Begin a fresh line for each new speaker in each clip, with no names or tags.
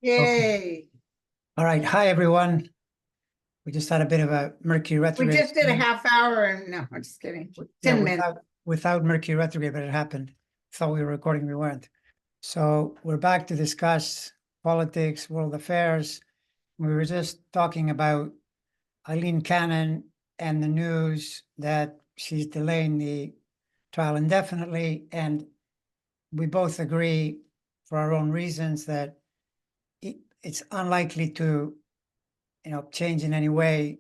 Okay.
Yay.
All right. Hi, everyone. We just had a bit of a Mercury
We
retrograde.
just did a half hour and no, I'm just kidding.
Yeah,
10 minutes.
without Mercury retrograde, but it happened. Thought we were recording, we weren't. So we're back to discuss politics, world affairs. We were just talking about Eileen Cannon and the news that she's delaying the trial indefinitely. And we both agree, for our own reasons, that it's unlikely to change in any way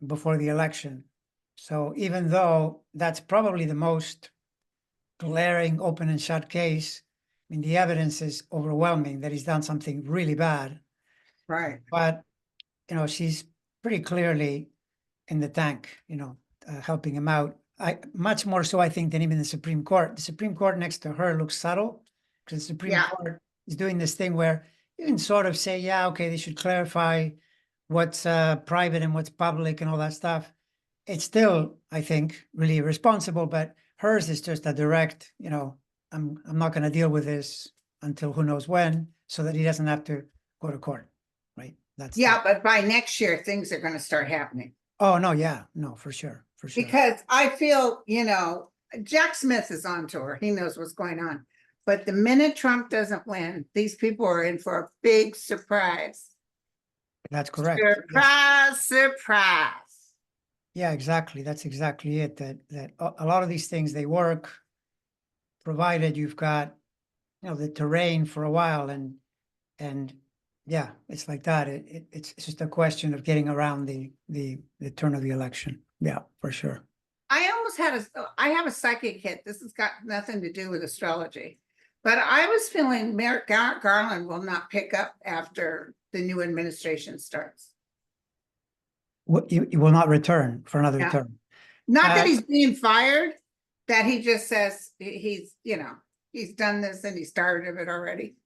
before the election. So even though that's probably the most glaring open and shut case, I mean, the evidence is overwhelming that he's done something really bad.
Right.
But, she's pretty clearly in the tank, helping him out. Much more so, I think, than even the Supreme Court. The Supreme Court next to her looks subtle because the Supreme
Yeah.
Court is doing this thing where you can sort of say, yeah, okay, they should clarify what's private and what's public and all that stuff. It's still, I think, really irresponsible, but hers is just a direct, I'm not going to deal with this until who knows when, so that he doesn't have to go to court, right?
Yeah, but by next year, things are going to start happening
Oh, no, yeah, no, for sure, for sure.
because I feel, Jack Smith is on tour. He knows what's going on. But the minute Trump doesn't win, these people are in for a big surprise.
That's correct.
Surprise, surprise.
Yeah, exactly. That's exactly it. That a lot of these things, they work, provided you've got, the terrain for a while, and yeah, it's like that. It's just a question of getting around the turn of the election. Yeah, for sure.
I have a psychic hit. This has got nothing to do with astrology, but I was feeling Merrick Garland will not pick up after the new administration starts.
You will not return for another
Yeah.
term.
Not that he's being fired, that he just says he's done this and he started it already.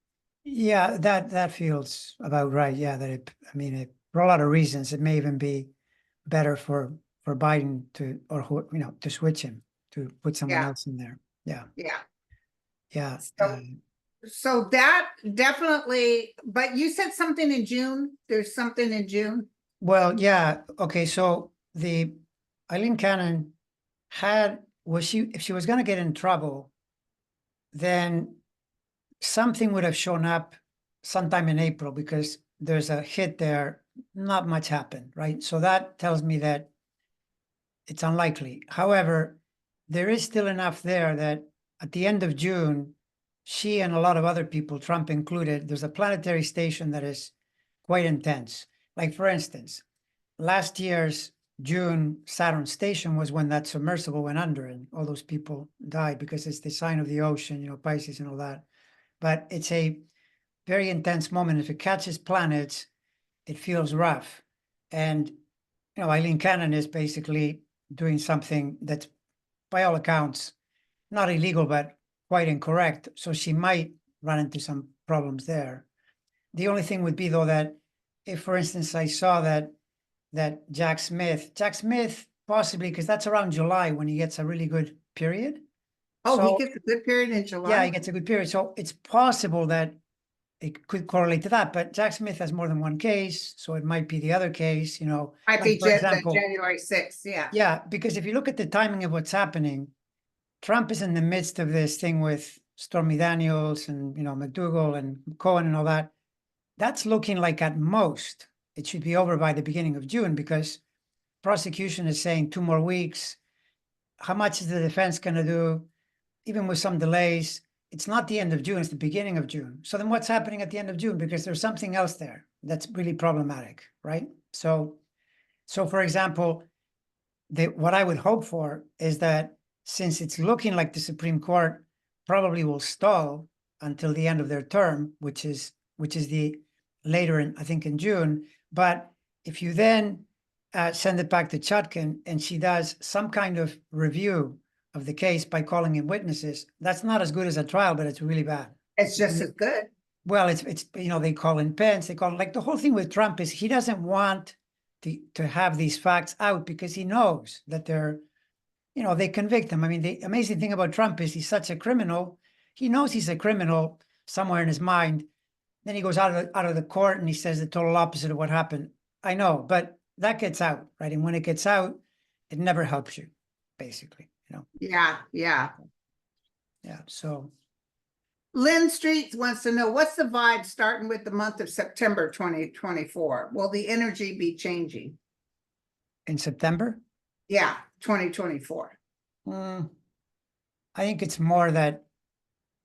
Yeah, that feels about right. Yeah, for a lot of reasons, it may even be better for Biden to switch him, to put someone
Yeah.
else in there. Yeah.
Yeah.
Yeah.
So that definitely, but you said something in June. There's something in June.
Well, yeah. Okay. So the Eileen Cannon if she was going to get in trouble, then something would have shown up sometime in April because there's a hit there. Not much happened, right? So that tells me that it's unlikely. However, there is still enough there that at the end of June, she and a lot of other people, Trump included, there's a planetary station that is quite intense. Like, for instance, last year's June Saturn station was when that submersible went under and all those people died because it's the sign of the ocean, Pisces and all that. But it's a very intense moment. If it catches planets, it feels rough. And, Eileen Cannon is basically doing something that's, by all accounts, not illegal, but quite incorrect. So she might run into some problems there. The only thing would be, though, that if, for instance, I saw that Jack Smith possibly, because that's around July when he gets a really good period.
Oh,
So,
he gets a good period in July.
yeah, he gets a good period. So it's possible that it could correlate to that, but Jack Smith has more than one case, so it might be the other case,
Might
like,
be
for example,
January 6th. Yeah.
yeah, because if you look at the timing of what's happening, Trump is in the midst of this thing with Stormy Daniels and, McDougal and Cohen and all that. That's looking like at most it should be over by the beginning of June because prosecution is saying 2 more weeks. How much is the defense going to do? Even with some delays, it's not the end of June, it's the beginning of June. So then what's happening at the end of June? Because there's something else there that's really problematic, right? So for example, what I would hope for is that since it's looking like the Supreme Court probably will stall until the end of their term, which is the later I think in June. But if you then send it back to Chutkan and she does some kind of review of the case by calling in witnesses, that's not as good as a trial, but it's really bad.
It's just as good.
Well, it's they call in Pence, they call, like, the whole thing with Trump is he doesn't want to have these facts out because he knows that they convict him. I mean, the amazing thing about Trump is he's such a criminal. He knows he's a criminal somewhere in his mind, then he goes out of the court and he says the total opposite of what happened. I know, but that gets out, right? And when it gets out, it never helps you, basically, you know?
Yeah, yeah.
Yeah, so
Lynn Street wants to know, what's the vibe starting with the month of September 2024? Will the energy be changing?
in September,
Yeah, 2024.
I think it's more that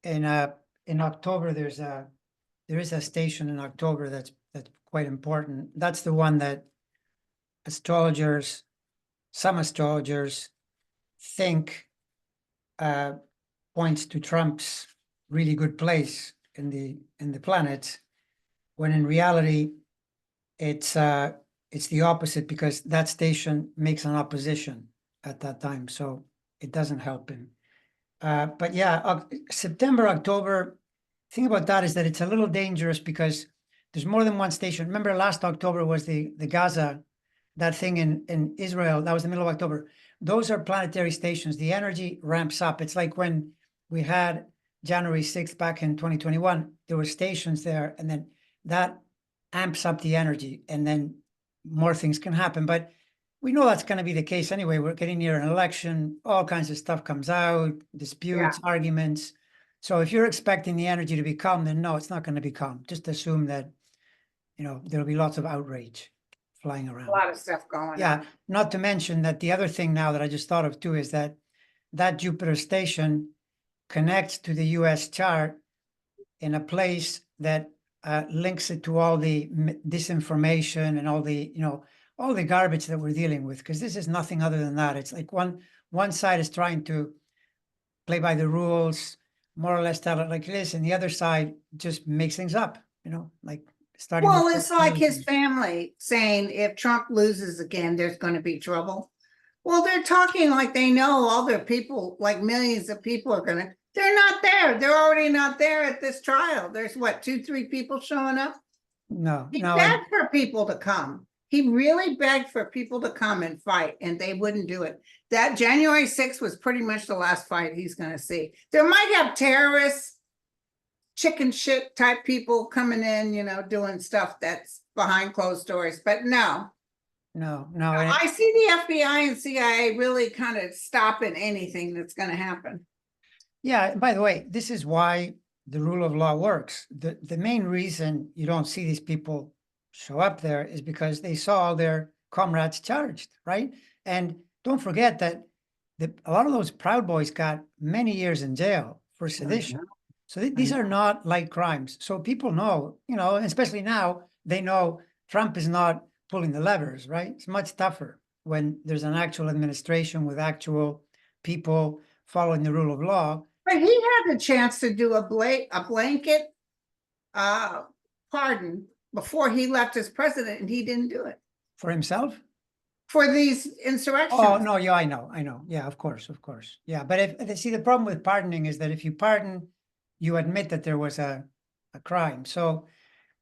in October, there is a station in October that's quite important. That's the one that some astrologers think points to Trump's really good place in the planet, when in reality it's the opposite, because that station makes an opposition at that time, so it doesn't help him. But yeah, September, October, thing about that is that it's a little dangerous because there's more than one station. Remember last October was the Gaza, that thing in Israel, that was the middle of October. Those are planetary stations. The energy ramps up. It's like when we had January 6th back in 2021, there were stations there, and then that amps up the energy, and then more things can happen. But we know that's going to be the case anyway. We're getting near an election, all kinds of stuff comes out, disputes, arguments. So if you're expecting the energy to be calm, then no, it's not going to be calm. Just assume that, there'll be lots of outrage flying around.
A lot of stuff going on.
Yeah, not to mention that the other thing now that I just thought of too is that Jupiter station connects to the US chart in a place that links it to all the disinformation and all the garbage that we're dealing with, because this is nothing other than that. It's like one side is trying to play by the rules, more or less tell it like it is, and the other side just makes things up, like starting
Well,
with
it's like his family saying if Trump loses again, there's going to be trouble. Well, they're talking like they know all their people, like millions of people are going to, they're not there. They're already not there at this trial. There's what, 2-3 people showing up?
No,
He
no,
begged for people to come. He really begged for people to come and fight, and they wouldn't do it. That January 6th was pretty much the last fight he's going to see. There might have terrorists, chicken shit type people coming in, doing stuff that's behind closed doors, but no.
no.
I see the FBI and CIA really kind of stopping anything that's going to happen.
Yeah, by the way, this is why the rule of law works. The main reason you don't see these people show up there is because they saw their comrades charged, right? And don't forget that a lot of those Proud Boys got many years in jail for sedition. So these are not light crimes. So people know, especially now, they know Trump is not pulling the levers, right? It's much tougher when there's an actual administration with actual people following the rule of law.
But he had the chance to do a blanket pardon before he left as president, and he didn't do it.
For himself?
For these insurrections.
Oh, no, yeah, I know. Yeah, of course. Yeah, but see, the problem with pardoning is that if you pardon, you admit that there was a crime. So,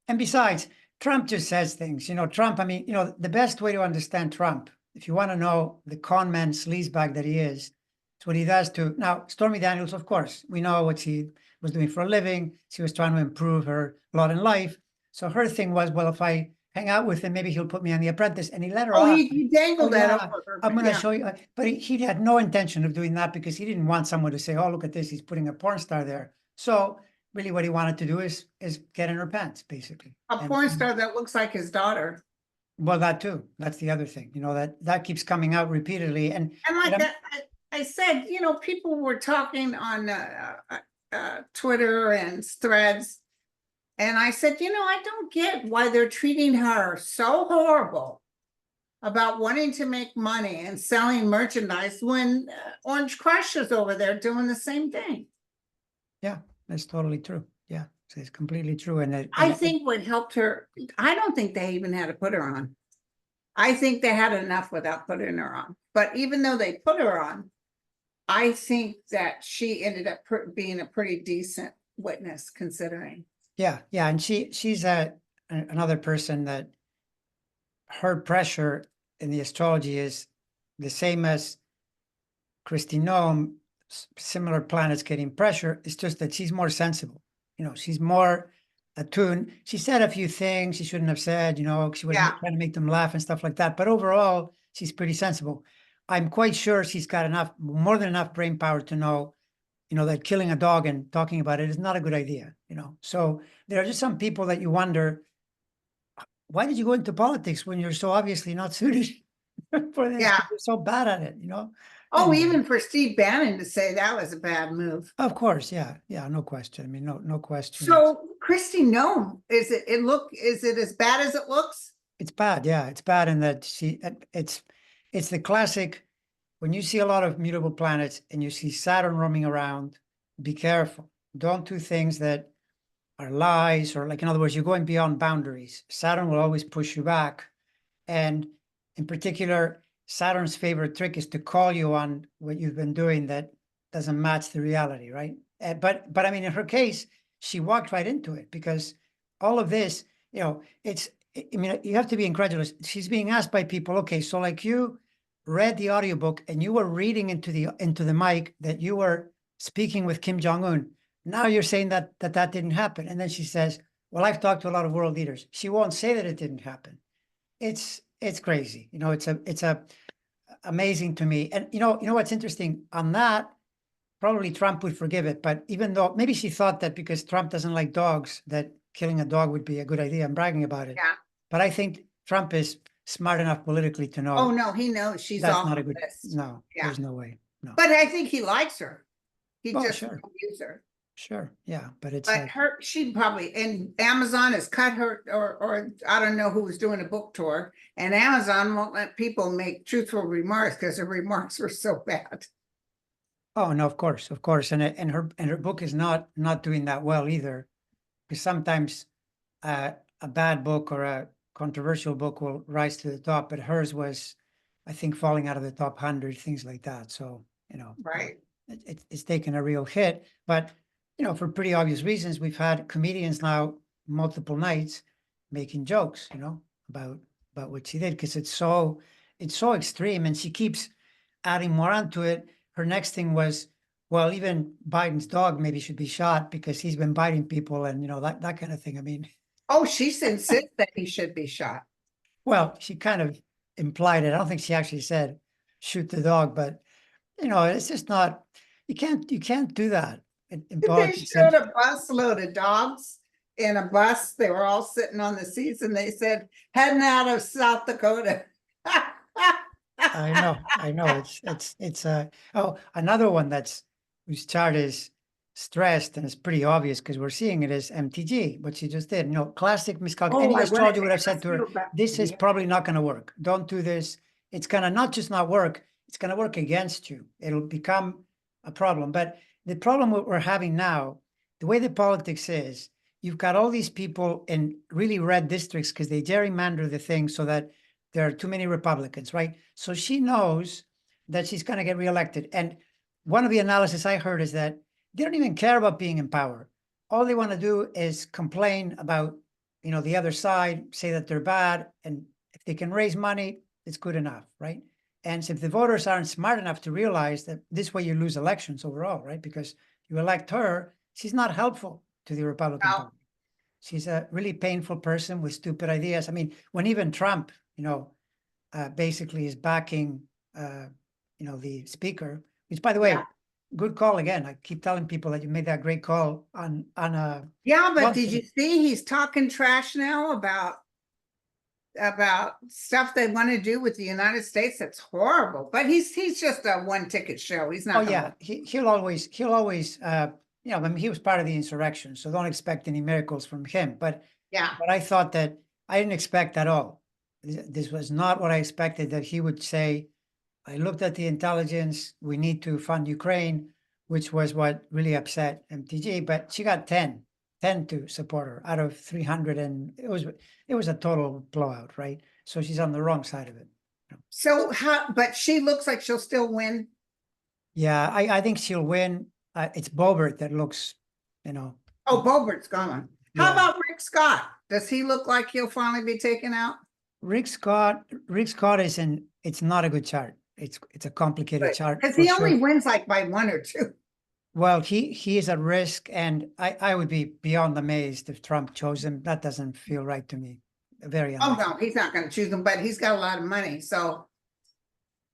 and besides, Trump just says things. Trump, the best way to understand Trump, if you want to know the con man sleazebag that he is, it's what he does to, now, Stormy Daniels, of course, we know what she was doing for a living. She was trying to improve her lot in life. So her thing was, well, if I hang out with him, maybe he'll put me on The Apprentice, and he let her off.
He dangled that over her.
I'm going to show you. But he had no intention of doing that because he didn't want someone to say, oh, look at this, he's putting a porn star there. So really what he wanted to do is get in her pants, basically.
A porn star that looks like his daughter.
Well, that too. That's the other thing, that keeps coming out repeatedly. And
like that, I said, people were talking on Twitter and Threads. And I said, I don't get why they're treating her so horrible about wanting to make money and selling merchandise when Orange Crush is over there doing the same thing.
Yeah, that's totally true. Yeah, it's completely true. And
I think what helped her, I don't think they even had to put her on. I think they had enough without putting her on. But even though they put her on, I think that she ended up being a pretty decent witness considering.
Yeah. And she's another person that her pressure in the astrology is the same as Kristi Noem. Similar planets getting pressure. It's just that she's more sensible. She's more a tune. She said a few things she shouldn't have said, you know, she was
Yeah,
trying to make them laugh and stuff like that. But overall, she's pretty sensible. I'm quite sure she's got enough, more than enough brain power to know, you know, that killing a dog and talking about it is not a good idea, you know. So there are just some people that you wonder, why did you go into politics when you're so obviously not suited for this?
yeah.
Because you're so bad at it, you know.
Oh,
Anyway,
even for Steve Bannon to say that was a bad move.
of course, yeah, yeah, no question. I mean, no question.
So Christy, no, is it as bad as it looks?
It's bad, yeah. It's bad in that it's the classic when you see a lot of mutable planets and you see Saturn roaming around, be careful. Don't do things that are lies or like in other words, you're going beyond boundaries. Saturn will always push you back. And in particular, Saturn's favorite trick is to call you on what you've been doing that doesn't match the reality, right? But I mean, in her case, she walked right into it because all of this, you know, I mean, you have to be incredulous. She's being asked by people, okay, so like you read the audiobook and you were reading into the mic that you were speaking with Kim Jong-un. Now you're saying that didn't happen. And then she says, well, I've talked to a lot of world leaders. She won't say that it didn't happen. It's crazy. You know, it's a amazing to me. And you know what's interesting on that, probably Trump would forgive it, but even though maybe she thought that because Trump doesn't like dogs, that killing a dog would be a good idea. I'm bragging about it.
Yeah.
But I think Trump is smart enough politically to
Oh,
know
no, he knows she's
that's
off
not
the
a good,
list.
no,
Yeah.
there's no way. No.
But I think he likes her. He
Oh,
just
sure.
won't use her.
Sure. Yeah. But it's
But she probably, and Amazon has cut her, or I don't know who was doing a book tour, and Amazon won't let people make truthful remarks because her remarks were so bad.
oh no, of course, of course. And her book is not doing that well either. Because sometimes a bad book or a controversial book will rise to the top, but hers was, I think, falling out of the top 100, things like that. So, you know,
Right.
it's taken a real hit. But, you know, for pretty obvious reasons, we've had comedians now multiple nights making jokes, you know, about what she did because it's so extreme, and she keeps adding more onto it. Her next thing was, well, even Biden's dog maybe should be shot because he's been biting people and, you know, that kind of thing. I mean,
Oh, she insists that he should be shot.
well, she kind of implied it. I don't think she actually said shoot the dog, but you know, it's just not, you can't do that in
They
politics. And
showed a bus load of dogs in a bus. They were all sitting on the seats and they said, heading out of South Dakota.
I know oh, another one whose chart is stressed and it's pretty obvious because we're seeing it as MTG, what she just did. You know, classic miscalculation.
Oh,
Any
I wanted
astrologer would
to
have said
ask
to
you
her,
about
this is
yeah.
probably not going to work. Don't do this. It's going to not just not work, it's going to work against you. It'll become a problem. But the problem what we're having now, the way the politics is, you've got all these people in really red districts because they gerrymander the thing so that there are too many Republicans, right? So she knows that she's going to get reelected. And one of the analysis I heard is that they don't even care about being in power. All they want to do is complain about, you know, the other side, say that they're bad, and if they can raise money, it's good enough, right? And so if the voters aren't smart enough to realize that this way you lose elections overall, right? Because you elect her, she's not helpful to the Republican
No.
Party. She's a really painful person with stupid ideas. I mean, when even Trump, you know, basically is backing, you know, the speaker, which by the way,
Yeah.
good call again. I keep telling people that you made that great call on
Yeah, but
once
did you see he's talking trash now about stuff they want to do with the United States? That's horrible. But he's just a one ticket show. He's
oh
not
yeah, he'll always you know, I mean, he was part of the insurrection, so don't expect any miracles from him.
yeah.
But I thought that I didn't expect at all. This was not what I expected, that he would say, I looked at the intelligence, we need to fund Ukraine, which was what really upset MTG, but she got 10 to support her out of 300, and it was a total blowout, right? So she's on the wrong side of it.
So how, but she looks like she'll still win.
Yeah, I think she'll win. It's Bobert that looks, you know,
Oh, Bobert's gone. How
yeah.
about Rick Scott? Does he look like he'll finally be taken out?
Rick Scott is it's not a good chart. It's a complicated chart
Because
for
he only
sure.
wins like by one or two.
Well, he is at risk, and I would be beyond amazed if Trump chose him. That doesn't feel right to me. Very
Oh,
unlikely.
no, he's not gonna choose him, but he's got a lot of money, so.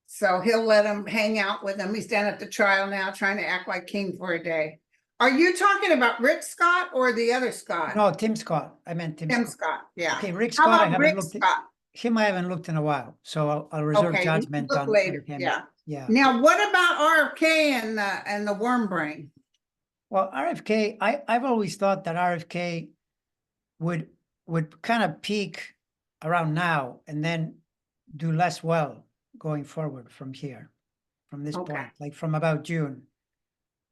So he'll let him hang out with him. He's down at the trial now, trying to act like king for a day. Are you talking about Rick Scott or the other Scott?
No, Tim Scott. I meant Tim
Tim
Scott.
Scott, yeah.
Okay, Rick
How
Scott, I
about
haven't
Rick
looked at
Scott?
him. I haven't looked in a while, so I'll reserve
Okay, we can
judgment
look
on
later,
him.
yeah.
Yeah.
Now, what about RFK and the worm brain?
Well, RFK, I've always thought that RFK would kind of peak around now and then do less well going forward from here, from this
Okay.
point, like from about June.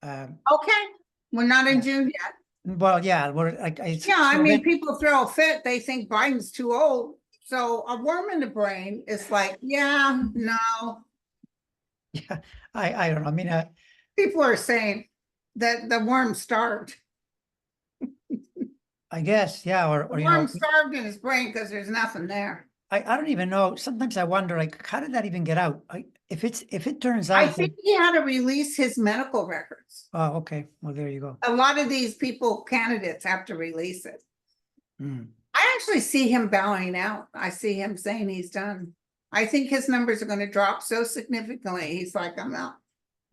Okay, we're not in
Yeah.
June yet.
Well, yeah, we're like
Yeah, I
so
mean,
then-
people throw a fit, they think Biden's too old. So a worm in the brain is like, yeah, no.
yeah, I don't know. I mean,
People are saying that the worm starved.
I guess, yeah,
The
or you
worm
know,
starved in his brain because there's nothing there.
I don't even know. Sometimes I wonder, like, how did that even get out? If it turns
I
out that,
think he had to release his medical records.
oh, okay, well, there you go.
A lot of these people, candidates, have to release it.
Mm.
I actually see him bowing out. I see him saying he's done. I think his numbers are going to drop so significantly. He's like, I'm out.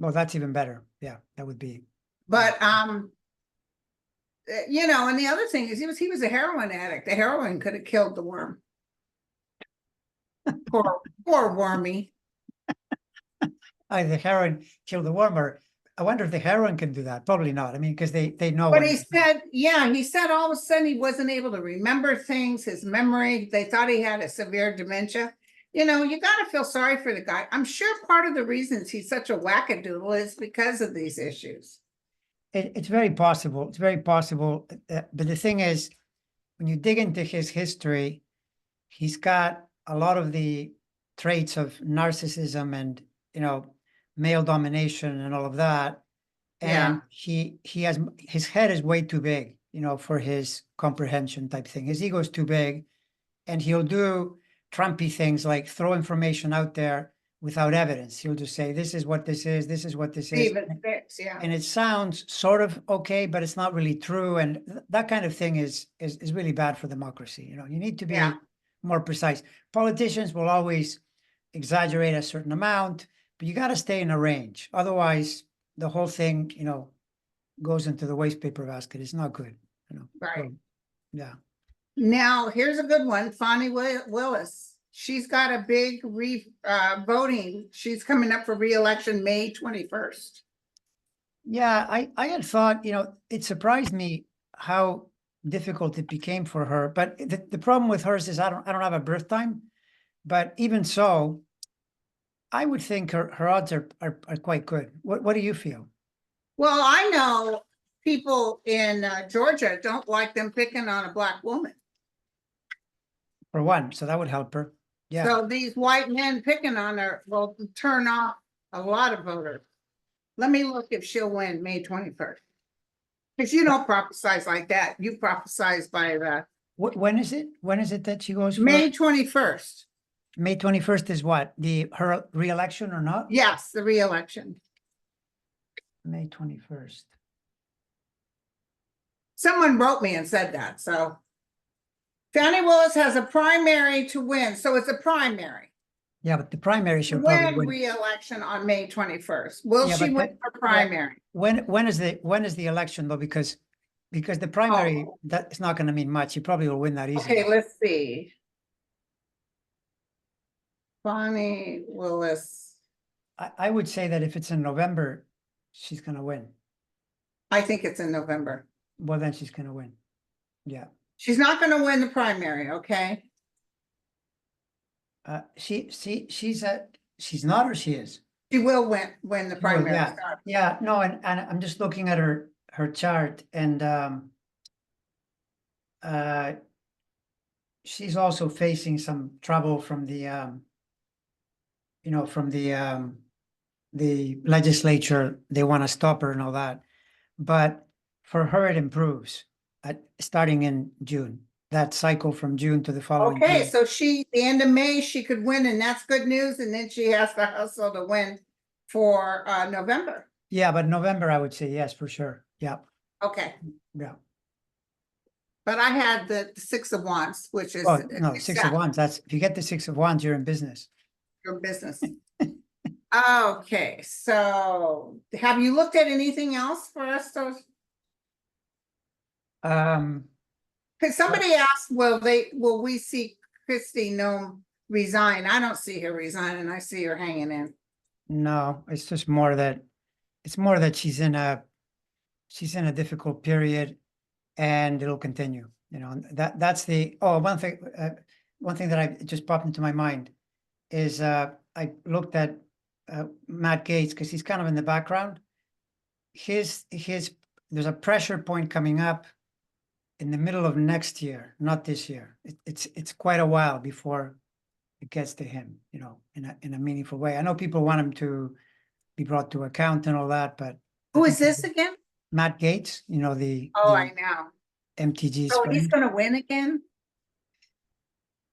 Well, that's even better. Yeah, that would be.
But you know, and the other thing is he was a heroin addict. The heroin could have killed the worm. Poor wormy.
The heroin killed the worm, or I wonder if the heroin can do that. Probably not. I mean, because they know.
But
when
he said, yeah, he said all of a sudden he wasn't able to remember things, his memory, they thought he had a severe dementia. You know, you got to feel sorry for the guy. I'm sure part of the reasons he's such a wackadoodle is because of these issues.
It's very possible. It's very possible. But the thing is, when you dig into his history, he's got a lot of the traits of narcissism and, you know, male domination and all of that. And he has, his head is way too big, you know, for his comprehension type thing. His ego is too big, and he'll do Trumpy things like throw information out there without evidence. He'll just say, this is what this is, this is what this is.
Even fix, yeah.
And it sounds sort of okay, but it's not really true. And that kind of thing is really bad for democracy. You know, you need to be more precise. Politicians will always exaggerate a certain amount, but you got to stay in a range. Otherwise, the whole thing, you know, goes into the waste paper basket. It's not good, you know.
Right.
So, yeah.
Now, here's a good one. Fani Willis. She's got a big voting. She's coming up for re-election May 21st.
Yeah, I had thought, you know, it surprised me how difficult it became for her. But the problem with hers is I don't have a birth time. But even so, I would think her odds are quite good. What do you feel?
Well, I know people in Georgia don't like them picking on a Black woman.
For one, so that would help her. Yeah.
So these white men picking on her will turn off a lot of voters. Let me look if she'll win May 21st. Because you don't prophesize like that. You prophesize by the
When is it? When is it that she goes for?
May 21st.
May 21st is what? Her re-election or not?
Yes, the re-election.
May 21st.
Someone wrote me and said that, so. Fani Willis has a primary to win, so it's a primary.
Yeah, but the primary she'll probably
Win
win.
re-election on May 21st. Will
Yeah,
she
but
win her primary?
When is the election though? Because the primary, that's not going to mean much. You probably will win that easily.
Okay, let's see. Fani Willis.
I would say that if it's in November, she's going to win.
I think it's in November.
Well, then she's going to win. Yeah.
She's not going to win the primary, okay?
She's not, or she is.
She will win the primary.
Yeah. Yeah. No, and I'm just looking at her chart, and she's also facing some trouble from the you know, from the legislature. They want to stop her and all that, but for her it improves starting in June. That cycle from June to the following.
Okay,
June.
so the end of May, she could win, and that's good news. And then she has to hustle to win for November.
Yeah, but November, I would say yes, for sure. Yeah,
Okay,
yeah.
but I had the Six of Wands, which is
Oh, no, Six of Wands, that's, if you get the Six of Wands, you're in business.
your business. Okay, so have you looked at anything else for us to?
Um,
Because somebody asked, will we see Christy Nome resign? I don't see her resigning. I see her hanging in.
no, it's just more that, it's more that she's in a difficult period and it'll continue, you know, and that's the, oh, one thing that I just popped into my mind is, I looked at, Matt Gates, because he's kind of in the background. There's a pressure point coming up in the middle of next year, not this year. It's quite a while before it gets to him, you know, in a meaningful way. I know people want him to be brought to account and all that, but I
Who is
think
this again?
Matt Gates, you know,
Oh, I
the
know.
MTG's
So he's
friend,
gonna win again?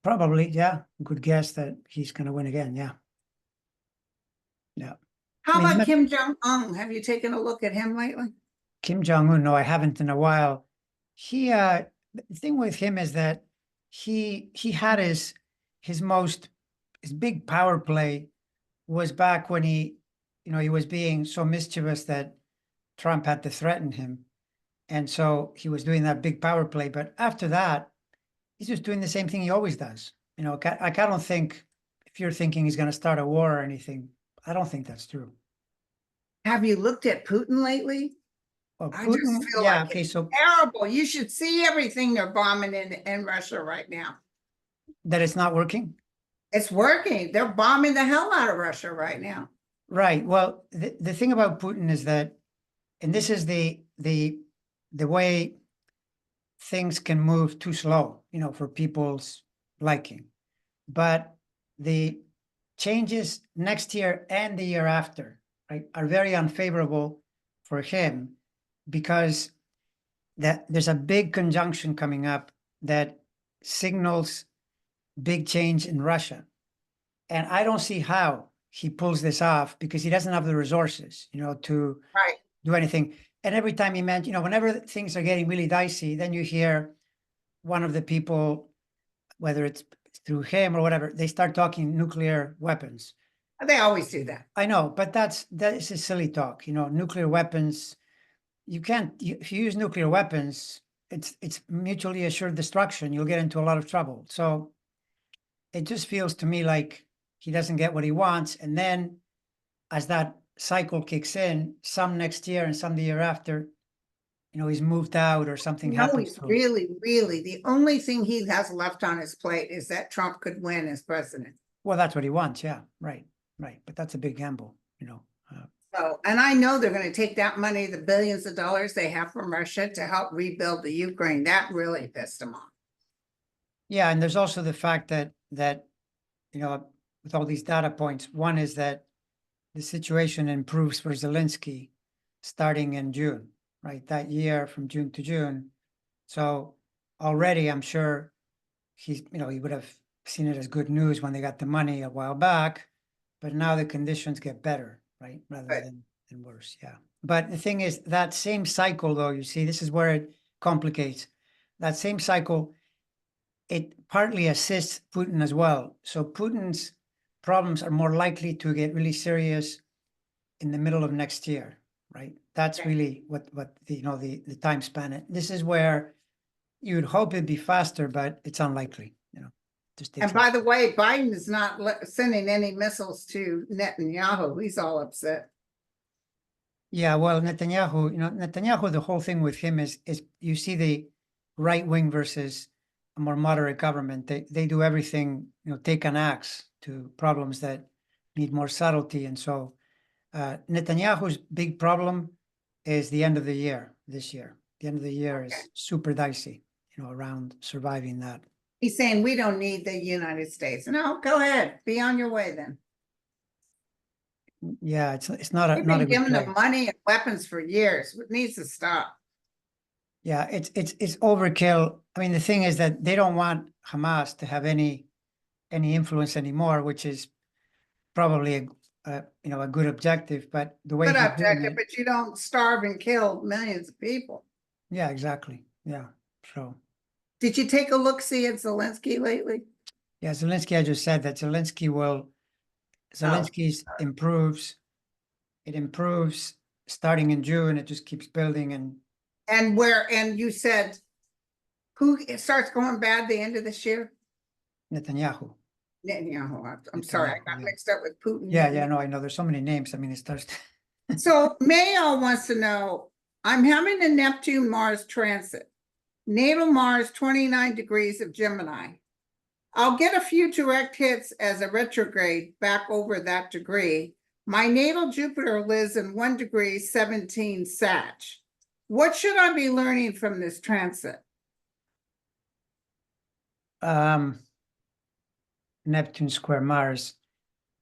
probably, yeah, good guess that he's going to win again. Yeah, yeah. I
How
mean,
about Kim Jong-un? Have you taken a look at him lately?
Kim Jong-un, no, I haven't in a while. The thing with him is that he had his most, his big power play was back when he was being so mischievous that Trump had to threaten him. And so he was doing that big power play. But after that, he's just doing the same thing he always does. You know, I don't think, if you're thinking he's going to start a war or anything, I don't think that's true.
Have you looked at Putin lately?
Well,
I just
Putin,
feel
yeah,
like
okay,
it's
so
terrible. You should see everything they're bombing in Russia right now.
that it's not working.
It's working. They're bombing the hell out of Russia right now.
Right. Well, the thing about Putin is that, and this is the way things can move too slow, you know, for people's liking. But the changes next year and the year after, right, are very unfavorable for him because that there's a big conjunction coming up that signals big change in Russia. And I don't see how he pulls this off because he doesn't have the resources, you know, to
Right.
do anything. And every time he meant, you know, whenever things are getting really dicey, then you hear one of the people, whether it's through him or whatever, they start talking nuclear weapons.
They always do that.
I know, but that is a silly talk. You know, nuclear weapons. You can't. If you use nuclear weapons, it's mutually assured destruction. You'll get into a lot of trouble. So it just feels to me like he doesn't get what he wants, and then as that cycle kicks in, some next year and some the year after, you know, he's moved out or something
No,
happens
he's
to him.
really, the only thing he has left on his plate is that Trump could win as president.
Well, that's what he wants. Yeah, right, right. But that's a big gamble, you know.
So, and I know they're going to take that money, the billions of dollars they have from Russia to help rebuild the Ukraine. That really pissed him off.
Yeah, and there's also the fact that you know, with all these data points, one is that the situation improves for Zelensky starting in June, right? That year from June to June. So already I'm sure he would have seen it as good news when they got the money a while back, but now the conditions get better, right? Rather
Right.
than worse. Yeah. But the thing is, that same cycle, though, you see, this is where it complicates. That same cycle, it partly assists Putin as well. So Putin's problems are more likely to get really serious in the middle of next year, right? That's
Okay.
really what the time span. This is where you'd hope it'd be faster, but it's unlikely, you know. Just takes
And by the way, Biden is not sending any missiles to Netanyahu. He's all upset.
Yeah, well, Netanyahu, the whole thing with him is you see the right wing versus a more moderate government. They do everything, you know, take an axe to problems that need more subtlety. And so Netanyahu's big problem is the end of the year this year. The end of the year
Okay.
is super dicey, you know, around surviving that.
He's saying we don't need the United States. No, go ahead. Be on your way then.
Yeah, it's not
We've
not
been
a good
giving them
play.
money and weapons for years. It needs to stop.
Yeah, it's overkill. I mean, the thing is that they don't want Hamas to have any influence anymore, which is probably a good objective, but the way
Good
he's doing
objective,
it,
but you don't starve and kill millions of people.
yeah, exactly, yeah. So,
Did you take a look-see at Zelensky lately?
yeah, Zelensky, I just said that
Oh,
Zelensky's improves, it improves starting in June, it just keeps building, and
and you said, who it starts going bad the end of this year?
Netanyahu.
Netanyahu. I'm sorry, I
Netanyahu,
got
yeah.
mixed up with Putin.
Yeah, no, I know, there's so many names, I mean, it starts.
So Mayo wants to know, I'm having a Neptune-Mars transit. Natal Mars, 29 degrees of Gemini. I'll get a few direct hits as a retrograde back over that degree. My natal Jupiter lives in 1 degree, 17 Sag. What should I be learning from this transit?
Neptune square Mars.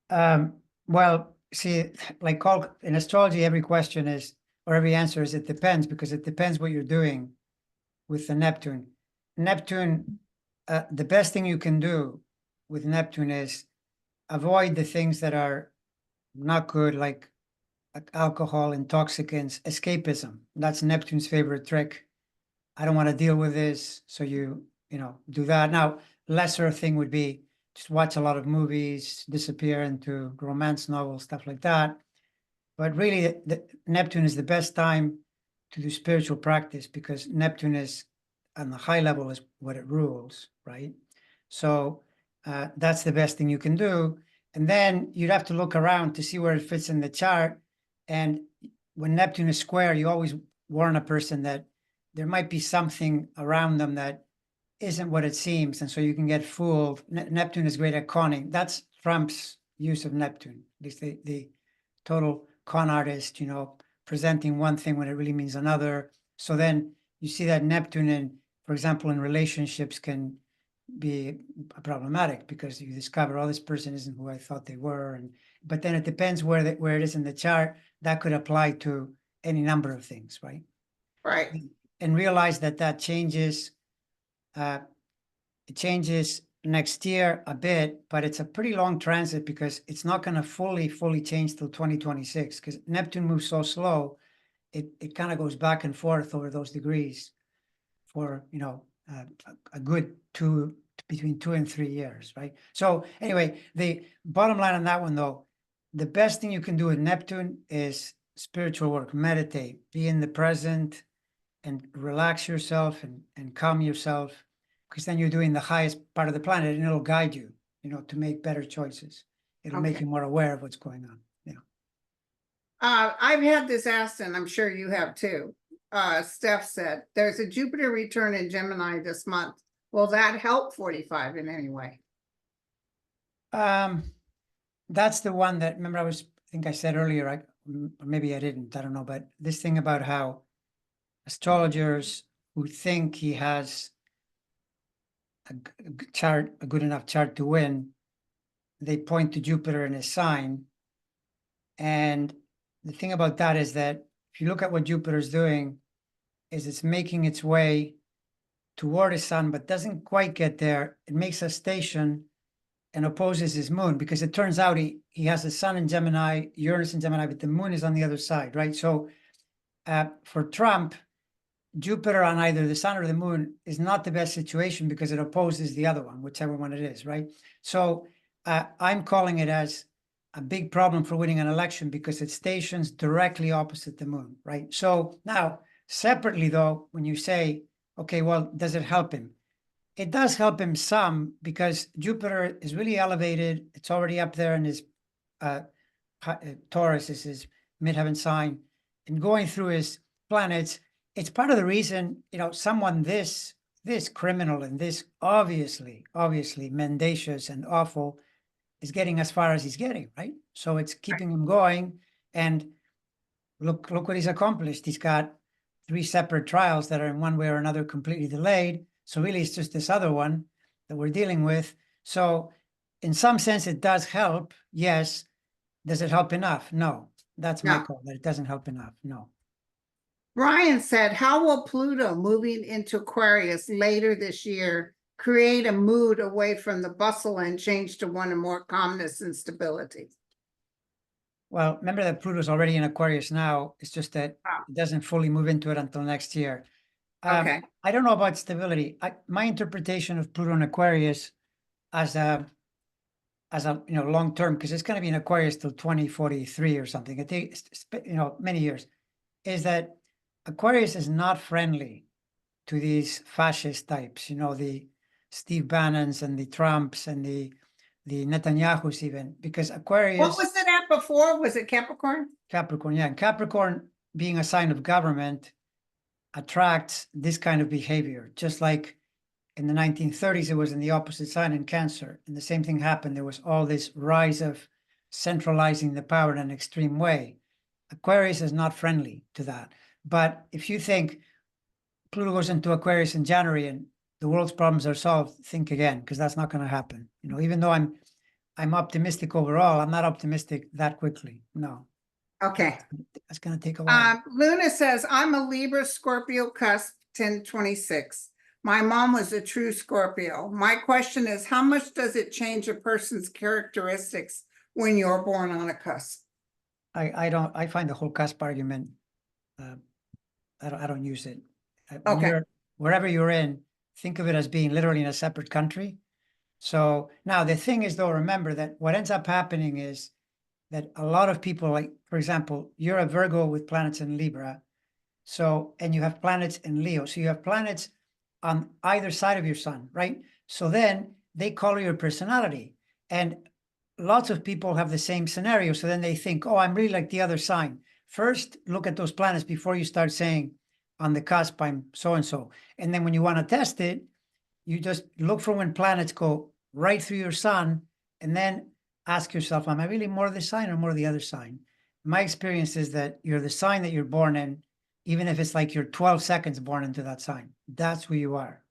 Well, see, like in astrology, every question is, or every answer is, it depends, because it depends what you're doing with the Neptune. Neptune, the best thing you can do with Neptune is avoid the things that are not good, like alcohol, intoxicants, escapism. That's Neptune's favorite trick. I don't want to deal with this. So do that. Now, lesser thing would be just watch a lot of movies, disappear into romance novels, stuff like that. But really, Neptune is the best time to do spiritual practice, because Neptune is on the high level is what it rules, right? So that's the best thing you can do. And then you'd have to look around to see where it fits in the chart. And when Neptune is square, you always warn a person that there might be something around them that isn't what it seems. And so you can get fooled. Neptune is great at conning. That's Trump's use of Neptune, at least the total con artist, presenting one thing when it really means another. So then you see that Neptune for example, in relationships can be problematic, because you discover, oh, this person isn't who I thought they were. But then it depends where it is in the chart. That could apply to any number of things, right?
Right.
And realize that changes. It changes next year a bit, but it's a pretty long transit, because it's not going to fully change till 2026, because Neptune moves so slow. It kind of goes back and forth over those degrees for a good between 2 and 3 years, right? So anyway, the bottom line on that one, though, the best thing you can do with Neptune is spiritual work. Meditate, be in the present, and relax yourself and calm yourself, because then you're doing the highest part of the planet, and it'll guide you, to make better choices. It'll make
Okay.
you more aware of what's going on. Yeah.
I've had this asked, and I'm sure you have too. Steph said, there's a Jupiter return in Gemini this month. Will that help 45 in any way?
That's the one that, remember, I think I said earlier, or maybe I didn't, I don't know, but this thing about how astrologers who think he has a good enough chart to win, they point to Jupiter in his sign. And the thing about that is that if you look at what Jupiter's doing, is it's making its way toward his sun, but doesn't quite get there. It makes a station and opposes his moon, because it turns out he has the sun in Gemini, Uranus in Gemini, but the moon is on the other side, right? So for Trump, Jupiter on either the sun or the moon is not the best situation, because it opposes the other one, whichever one it is, right? So I'm calling it as a big problem for winning an election, because it stations directly opposite the moon, right? So now, separately though, when you say, okay, well, does it help him? It does help him some, because Jupiter is really elevated. It's already up there in his Taurus, is his midheaven sign, and going through his planets. It's part of the reason, someone this criminal and this obviously mendacious and awful is getting as far as he's getting, right? So it's keeping him going. And look what he's accomplished. He's got 3 separate trials that are in one way or another completely delayed. So really, it's just this other one that we're dealing with. So in some sense, it does help. Yes. Does it help enough? No. That's my
No.
call, that it doesn't help enough. No.
Ryan said, how will Pluto moving into Aquarius later this year create a mood away from the bustle and change to one of more calmness and stability?
Well, remember that Pluto's already in Aquarius now. It's just that
Oh,
it doesn't fully move into it until next year.
okay,
I don't know about stability. My interpretation of Pluto in Aquarius as a long term, because it's going to be in Aquarius till 2043 or something. It takes many years. Is that Aquarius is not friendly to these fascist types. The Steve Bannons and the Trumps and the Netanyahus even, because
what
Aquarius,
was it at before? Was it Capricorn?
Capricorn, yeah, and Capricorn being a sign of government attracts this kind of behavior. Just like in the 1930s, it was in the opposite sign in Cancer, and the same thing happened. There was all this rise of centralizing the power in an extreme way. Aquarius is not friendly to that. But if you think Pluto goes into Aquarius in January and the world's problems are solved, think again, because that's not going to happen. Even though I'm optimistic overall, I'm not optimistic that quickly. No,
Okay.
that's going to take a while.
Luna says, I'm a Libra Scorpio cusp 1026. My mom was a true Scorpio. My question is, how much does it change a person's characteristics when you're born on a cusp?
I find the whole cusp argument, uh, I don't use it. When
Okay.
wherever you're in, think of it as being literally in a separate country. So now the thing is, though, remember that what ends up happening is that a lot of people, like, for example, you're a Virgo with planets in Libra. So, and you have planets in Leo. So you have planets on either side of your sun, right? So then they color your personality. And lots of people have the same scenario. So then they think, oh, I'm really like the other sign. First, look at those planets before you start saying, on the cusp, I'm so and so. And then when you want to test it, you just look for when planets go right through your sun and then ask yourself, am I really more of the sign or more of the other sign? My experience is that you're the sign that you're born in, even if it's like you're 12 seconds born into that sign. That's who you are.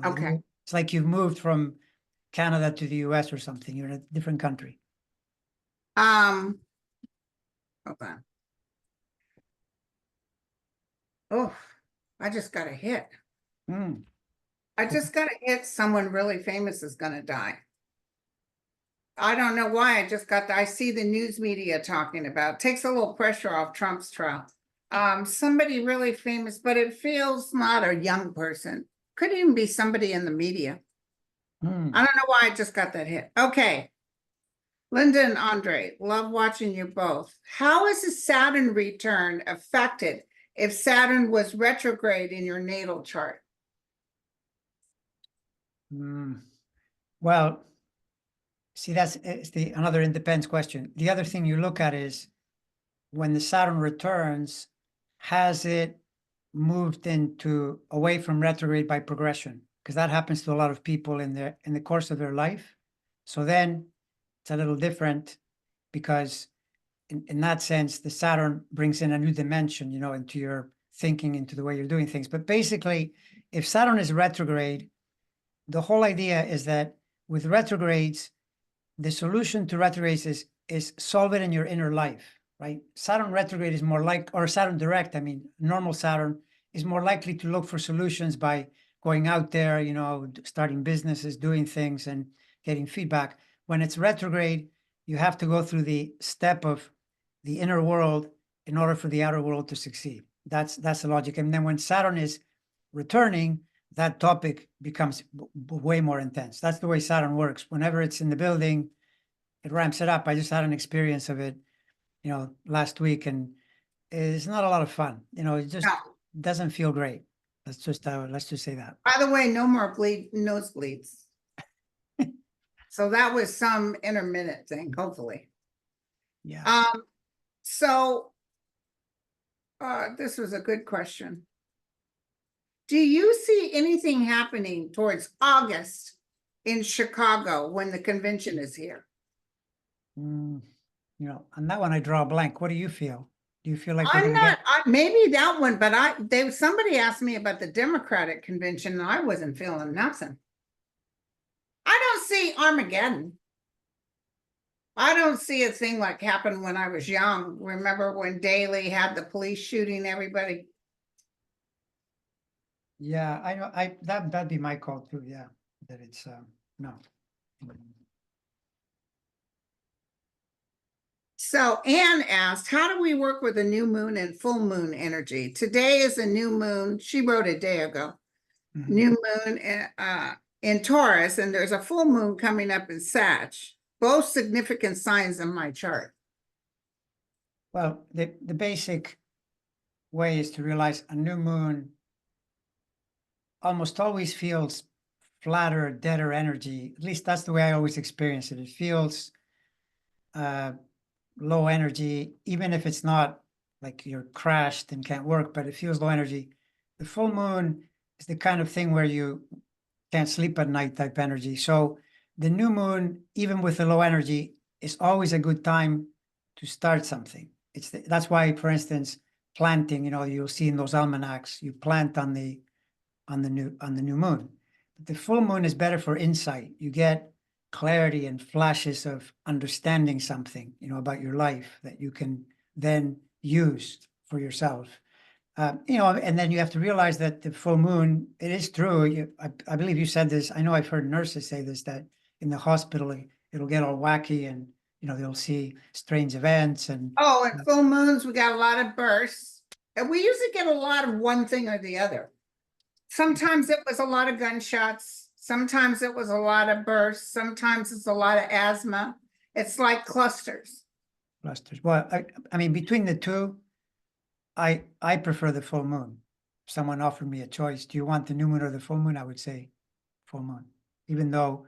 Okay.
It's like you've moved from Canada to the US or something. You're in a different country.
Hold on. Oh, I just got a hit.
Mm.
I just got a hit. Someone really famous is gonna die. I don't know why. I see the news media talking about, takes a little pressure off Trump's trial. Somebody really famous, but it feels not a young person. Could even be somebody in the media.
Mm.
I don't know why I just got that hit. Okay. Linda and Andre, love watching you both. How is the Saturn return affected if Saturn was retrograde in your natal chart?
Mm. Well, see, it's the another independence question. The other thing you look at is when the Saturn returns, has it moved into away from retrograde by progression? Because that happens to a lot of people in the course of their life. So then it's a little different because in that sense, the Saturn brings in a new dimension, into your thinking, into the way you're doing things. But basically, if Saturn is retrograde, the whole idea is that with retrogrades, the solution to retrogrades is solve it in your inner life, right? Saturn retrograde is more like, or Saturn direct, I mean, normal Saturn is more likely to look for solutions by going out there, starting businesses, doing things and getting feedback. When it's retrograde, you have to go through the step of the inner world in order for the outer world to succeed. That's the logic. And then when Saturn is returning, that topic becomes way more intense. That's the way Saturn works. Whenever it's in the building, it ramps it up. I just had an experience of it, last week, and it's not a lot of fun. It just
No.
doesn't feel great. Let's just say that.
By the way, no more nosebleeds. So that was some intermittent thing, hopefully.
Yeah.
So this was a good question. Do you see anything happening towards August in Chicago when the convention is here?
On that one, I draw a blank. What do you feel? Do you feel like we're
I'm
going to
not,
get?
maybe that one, but somebody asked me about the Democratic convention and I wasn't feeling nothing. I don't see Armageddon. I don't see a thing like happened when I was young. Remember when Daley had the police shooting everybody?
Yeah, I know. That'd be my call too. Yeah, that it's no.
So Anne asked, how do we work with a new moon and full moon energy? Today is a new moon. She wrote a day ago.
Mhm.
New moon in Taurus, and there's a full moon coming up in Sag. Both significant signs in my chart.
Well, the basic way is to realize a new moon almost always feels flatter, deader energy. At least that's the way I always experience it. It feels uh, low energy, even if it's not like you're crashed and can't work, but it feels low energy. The full moon is the kind of thing where you can't sleep at night type energy. So the new moon, even with the low energy, is always a good time to start something. That's why, for instance, planting, you'll see in those almanacs, you plant on the new moon. But the full moon is better for insight. You get clarity and flashes of understanding something, about your life that you can then use for yourself. And then you have to realize that the full moon, it is true. I believe you said this. I know I've heard nurses say this, that in the hospital, it'll get all wacky and, they'll see strange events and.
Oh, at full moons, we got a lot of bursts. And we usually get a lot of one thing or the other. Sometimes it was a lot of gunshots. Sometimes it was a lot of bursts. Sometimes it's a lot of asthma. It's like clusters.
Clusters. Well, I mean, between the two, I prefer the full moon. If someone offered me a choice, do you want the new moon or the full moon? I would say full moon, even though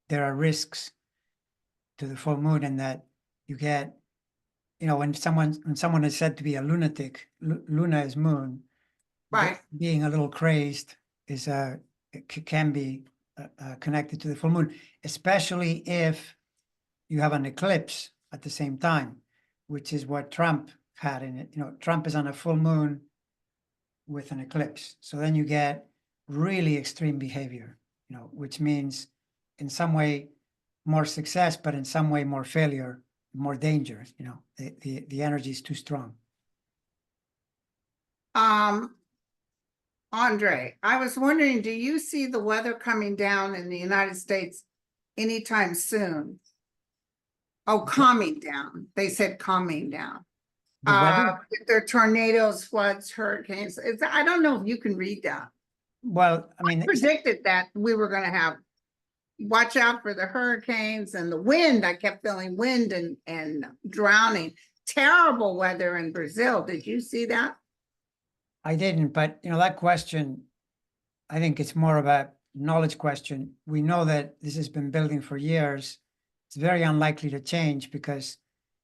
there are risks to the full moon in that you get, when someone is said to be a lunatic, Luna is moon,
Right.
being a little crazed can be connected to the full moon, especially if you have an eclipse at the same time, which is what Trump had in it. Trump is on a full moon with an eclipse. So then you get really extreme behavior, which means in some way more success, but in some way more failure, more danger. The energy is too strong.
Andre, I was wondering, do you see the weather coming down in the United States anytime soon? Oh, calming down. They said calming down.
The weather?
There are tornadoes, floods, hurricanes. I don't know if you can read that.
Well, I mean,
Predicted that we were going to have, watch out for the hurricanes and the wind. I kept feeling wind and drowning. Terrible weather in Brazil. Did you see that?
I didn't, but that question, I think it's more of a knowledge question. We know that this has been building for years. It's very unlikely to change because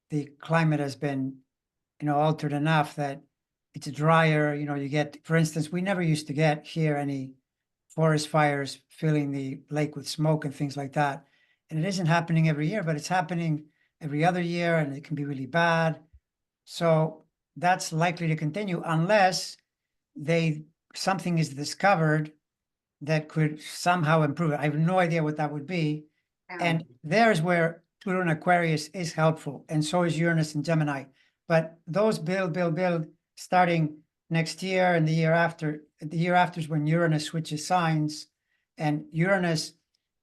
the climate has been, altered enough that it's drier. You get, for instance, we never used to get here any forest fires filling the lake with smoke and things like that. And it isn't happening every year, but it's happening every other year, and it can be really bad. So that's likely to continue unless something is discovered that could somehow improve it. I have no idea what that would be. And there's where Pluto and Aquarius is helpful, and so is Uranus and Gemini. But those build starting next year and the year after. The year after is when Uranus switches signs, and Uranus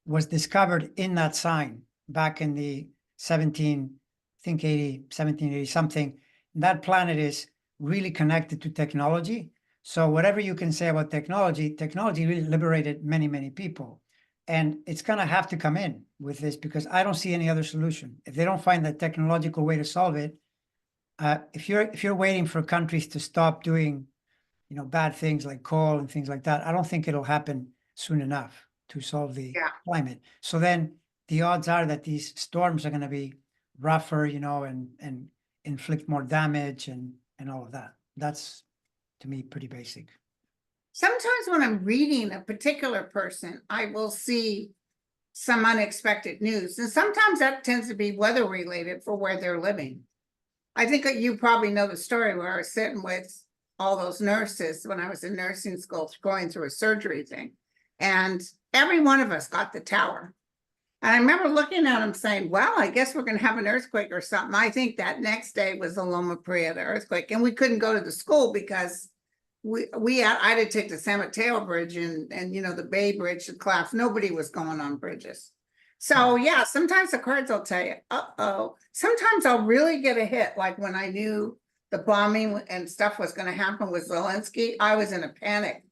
was discovered in that sign back in the 1780 something. That planet is really connected to technology. So whatever you can say about technology really liberated many, many people. And it's going to have to come in with this because I don't see any other solution. If they don't find the technological way to solve it, if you're waiting for countries to stop doing, bad things like coal and things like that, I don't think it'll happen soon enough to solve the climate. So then the odds are that these storms are going to be rougher, and inflict more damage and all of that. That's, to me, pretty basic.
Sometimes when I'm reading a particular person, I will see some unexpected news. And sometimes that tends to be weather related for where they're living. I think that you probably know the story where I was sitting with all those nurses when I was in nursing school going through a surgery thing. And every one of us got the tower. And I remember looking at them saying, well, I guess we're going to have an earthquake or something. I think that next day was the Loma Prieta, the earthquake. And we couldn't go to the school because I had to take the San Mateo Bridge and the Bay Bridge to class. Nobody was going on bridges. So yeah, sometimes the cards will tell you, uh-oh. Sometimes I'll really get a hit, like when I knew the bombing and stuff was gonna happen with Zelensky, I was in a panic.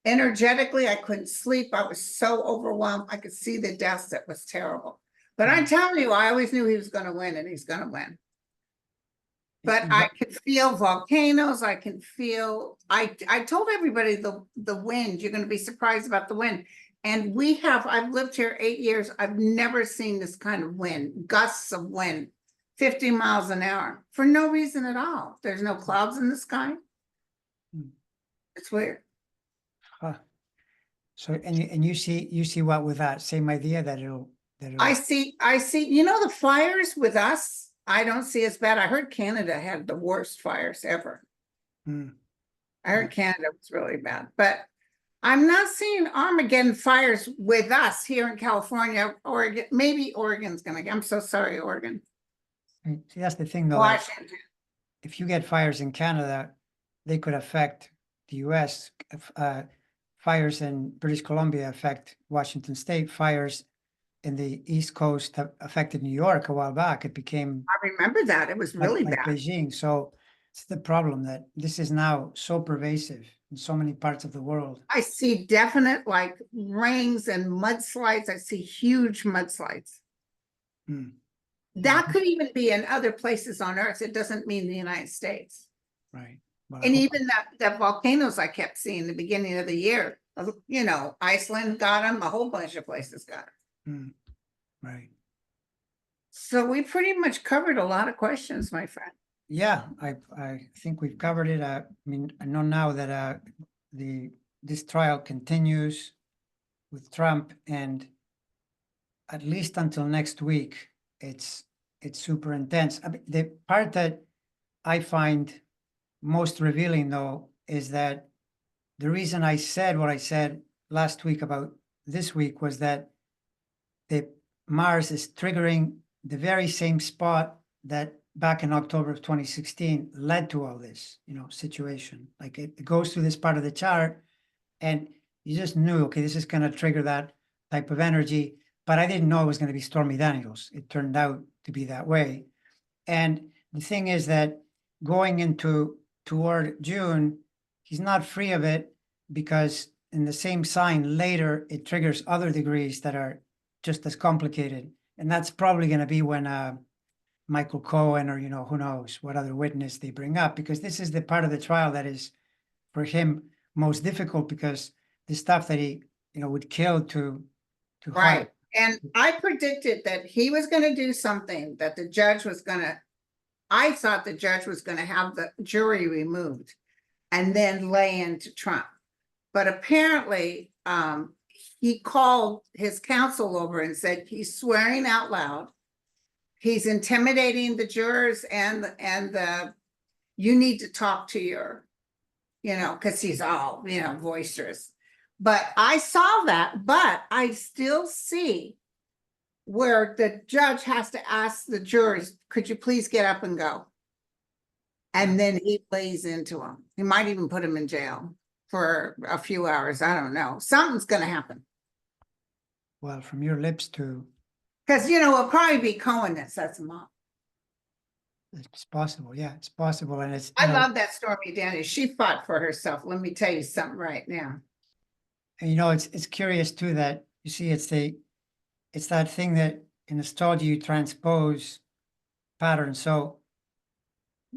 Energetically, I couldn't sleep. I was so overwhelmed. I could see the deaths. It was terrible. But I'm telling you, I always knew he was gonna win, and he's gonna win. But I could feel volcanoes. I can feel, I told everybody the wind, you're gonna be surprised about the wind. And I've lived here 8 years. I've never seen this kind of wind, gusts of wind, 50 miles an hour for no reason at all. There's no clouds in the sky.
Hmm.
It's weird.
Huh. So, and you see what with that same idea that it'll
I see, you know, the fires with us, I don't see as bad. I heard Canada had the worst fires ever.
Hmm.
I heard Canada was really bad, but I'm not seeing Armageddon fires with us here in California, Oregon. Maybe Oregon's gonna, I'm so sorry, Oregon.
See, that's the thing though, that
Washington.
if you get fires in Canada, they could affect the US. Fires in British Columbia affect Washington State. Fires in the East Coast that affected New York a while back. It became
I remember that. It was really
like
bad.
Beijing. So it's the problem that this is now so pervasive in so many parts of the world.
I see definite like rains and mudslides. I see huge mudslides.
Hmm.
That could even be in other places on Earth. It doesn't mean the United States.
Right. Well, I
And
hope-
even that volcanoes I kept seeing the beginning of the year, you know, Iceland got them, a whole bunch of places got them.
Right.
So we pretty much covered a lot of questions, my friend.
Yeah, I think we've covered it. I mean, I know now that this trial continues with Trump, and at least until next week, it's super intense. I mean, the part that I find most revealing, though, is that the reason I said what I said last week about this week was that the Mars is triggering the very same spot that back in October of 2016 led to all this, situation. Like it goes through this part of the chart, and you just knew, okay, this is going to trigger that type of energy. But I didn't know it was going to be Stormy Daniels. It turned out to be that way. And the thing is that going toward June, he's not free of it, because in the same sign later, it triggers other degrees that are just as complicated. And that's probably going to be when Michael Cohen, or, who knows what other witness they bring up, because this is the part of the trial that is for him most difficult, because the stuff that he, would kill to
Right.
hide.
And I predicted that he was going to do something that the judge was going to, I thought the judge was going to have the jury removed and then lay into Trump. But apparently, he called his counsel over and said he's swearing out loud. He's intimidating the jurors and the you need to talk to your, because he's all, boisterous. But I saw that, but I still see where the judge has to ask the jurors, could you please get up and go? And then he lays into him. He might even put him in jail for a few hours. I don't know. Something's going to happen.
Well, from your lips to,
Because, it'll probably be Cohen that sets him up.
it's possible. Yeah, it's possible. And it's,
I love that Stormy Daniels. She fought for herself. Let me tell you something right now.
and it's curious too, that you see, it's that thing that in astrology you transpose patterns. So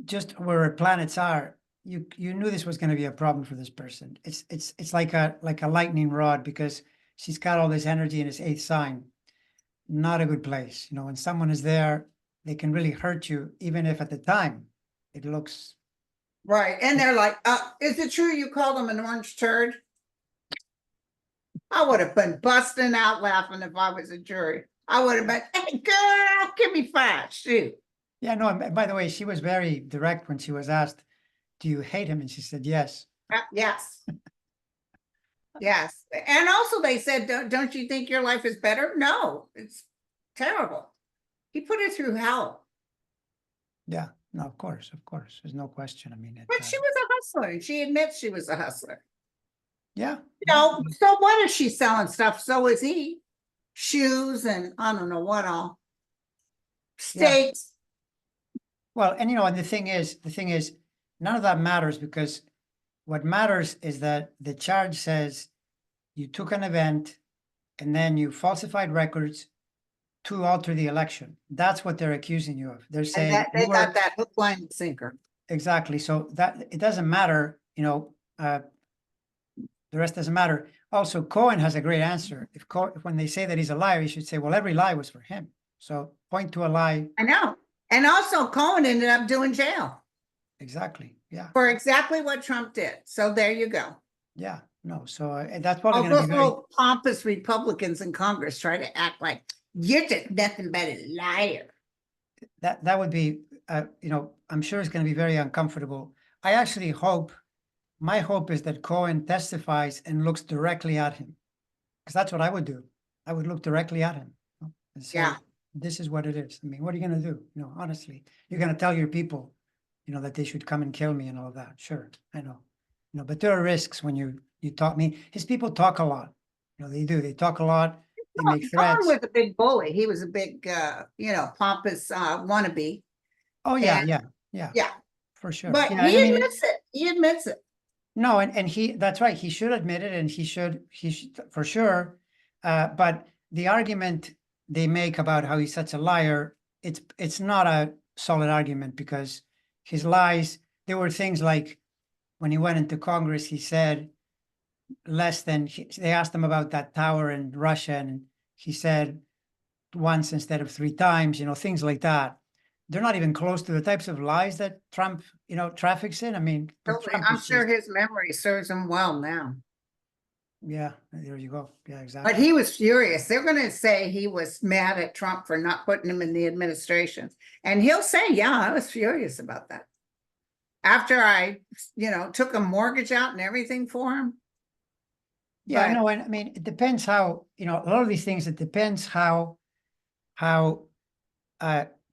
just where planets are, you knew this was going to be a problem for this person. It's like a lightning rod, because she's got all this energy in his eighth sign. Not a good place. When someone is there, they can really hurt you, even if at the time it looks.
Right. And they're like, is it true you called him an orange turd? I would have been busting out laughing if I was a jury. I would have been, hey, girl, give me 5. Shoot.
Yeah, no, and by the way, she was very direct when she was asked, do you hate him? And she said, yes.
Yes. Yes. And also they said, don't you think your life is better? No, it's terrible. He put her through hell.
Yeah, no, of course. There's no question. I mean,
But she was a hustler, and she admits she was a hustler.
yeah.
So what is she selling stuff? So is he. shoes and I don't know what all.
Yeah.
Steaks.
Well, and and the thing is, none of that matters because what matters is that the charge says you took an event and then you falsified records to alter the election. That's what they're accusing you of. They're
And
saying
that
you
they got
were
that hook, line, and sinker.
exactly. So that it doesn't matter, the rest doesn't matter. Also, Cohen has a great answer. If when they say that he's a liar, he should say, well, every lie was for him. So point to a lie.
I know. And also Cohen ended up doing jail
Exactly. Yeah.
for exactly what Trump did. So there you go.
Yeah. No. So that's probably
All
going to
those
be very.
little pompous Republicans in Congress try to act like you're just nothing but a liar.
That would be, I'm sure it's going to be very uncomfortable. I actually hope, my hope is that Cohen testifies and looks directly at him, because that's what I would do. I would look directly at him and say,
Yeah.
this is what it is. I mean, what are you going to do? Honestly, you're going to tell your people, that they should come and kill me and all that. Sure, I know, but there are risks when you talk. I mean, his people talk a lot. They do. They talk a lot. They make
Cohen
threats.
was a big bully. He was a big, pompous wannabe.
Oh yeah,
And
yeah, for sure.
but
Yeah,
he
I mean,
admits it. He admits it.
no, and that's right. He should admit it, and he should for sure. But the argument they make about how he's such a liar, it's not a solid argument because his lies, there were things like when he went into Congress, he said they asked him about that tower in Russia, and he said once instead of three times, things like that. They're not even close to the types of lies that Trump, traffics in. I mean, Trump
I'm
is
sure
just,
his memory serves him well now.
yeah, there you go. Yeah, exactly.
But he was furious. They're going to say he was mad at Trump for not putting him in the administration. And he'll say, yeah, I was furious about that. After I, took a mortgage out and everything for him.
Yeah,
But
no, I mean, it depends how, a lot of these things, it depends how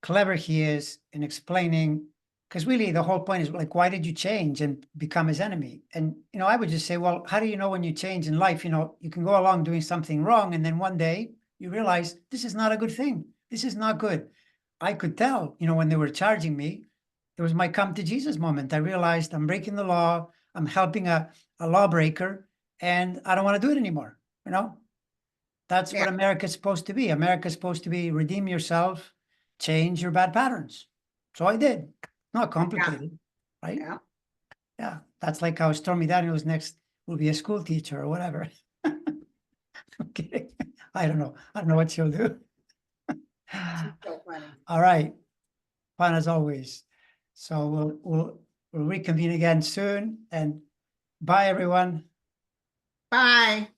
clever he is in explaining, because really the whole point is like, why did you change and become his enemy? And, I would just say, well, how do you know when you change in life? You can go along doing something wrong, and then one day you realize this is not a good thing. This is not good. I could tell, when they were charging me, it was my come to Jesus moment. I realized I'm breaking the law. I'm helping a lawbreaker, and I don't want to do it anymore. That's what
yeah,
America's supposed to be. America's supposed to be redeem yourself, change your bad patterns. So I did. Not complicated, right?
yeah.
Yeah. That's like how Stormy Daniels next will be a school teacher or whatever. Okay. I don't know. I don't know what she'll do.
So funny.
All right. Fun as always. So we'll reconvene again soon, and bye everyone.
Bye.